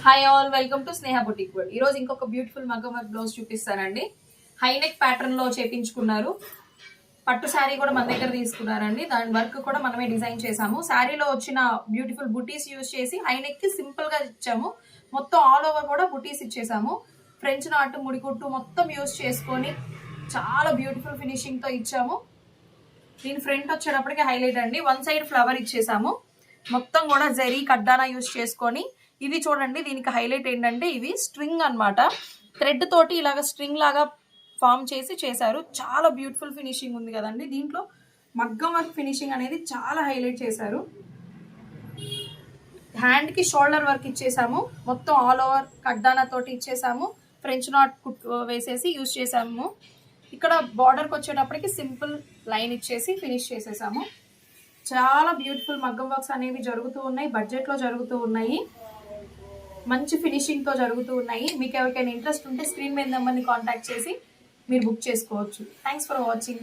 Hi all, welcome to Sneha boutique world. ఈ రోజు ఇంకొక బ్యూటిఫుల్ మగ్గం వర్క్ బ్లౌజ్ చూపిస్తానండి. హై నెక్ ప్యాటర్న్ లో చేపించుకున్నారు. పట్టు శారీ కూడా మన దగ్గర తీసుకున్నారండి. దాని వర్క్ కూడా మనమే డిజైన్ చేసాము. శారీలో వచ్చిన బ్యూటిఫుల్ బుటీస్ యూజ్ చేసి హై నెక్ కి సింపుల్ గా ఇచ్చాము. మొత్తం ఆల్ ఓవర్ కూడా బుటీస్ ఇచ్చేసాము. ఫ్రెంచ్ నాట్, ముడికుట్టు మొత్తం యూజ్ చేసుకొని చాలా బ్యూటిఫుల్ ఫినిషింగ్ తో ఇచ్చాము. దీని ఫ్రంట్ వచ్చేటప్పటికి హైలైట్ అండి. వన్ సైడ్ ఫ్లవర్ ఇచ్చేసాము. మొత్తం కూడా జరీ కడ్డానా యూజ్ చేసుకొని ఇది చూడండి. దీనికి హైలైట్ ఏంటంటే ఇవి స్ట్రింగ్ అన్నమాట. థ్రెడ్ తోటి ఇలాగ స్ట్రింగ్ లాగా ఫామ్ చేసి చేశారు. చాలా బ్యూటిఫుల్ ఫినిషింగ్ ఉంది కదండి. దీంట్లో మగ్గం వర్క్ ఫినిషింగ్ అనేది చాలా హైలైట్ చేశారు. హ్యాండ్ కి షోల్డర్ వర్క్ ఇచ్చేసాము. మొత్తం ఆల్ ఓవర్ కడ్డానా తోటి ఇచ్చేసాము. ఫ్రెంచ్ నాట్ వేసేసి యూజ్ చేసాము. ఇక్కడ బార్డర్కి వచ్చేటప్పటికి సింపుల్ లైన్ ఇచ్చేసి ఫినిష్ చేసేసాము. చాలా బ్యూటిఫుల్ మగ్గం వర్క్స్ అనేవి జరుగుతూ ఉన్నాయి. బడ్జెట్ లో జరుగుతూ ఉన్నాయి. మంచి ఫినిషింగ్ తో జరుగుతూ ఉన్నాయి. మీకు ఎవరికైనా ఇంట్రెస్ట్ ఉంటే స్క్రీన్ మీద నెంబర్ని కాంటాక్ట్ చేసి మీరు బుక్ చేసుకోవచ్చు. Thanks for watching.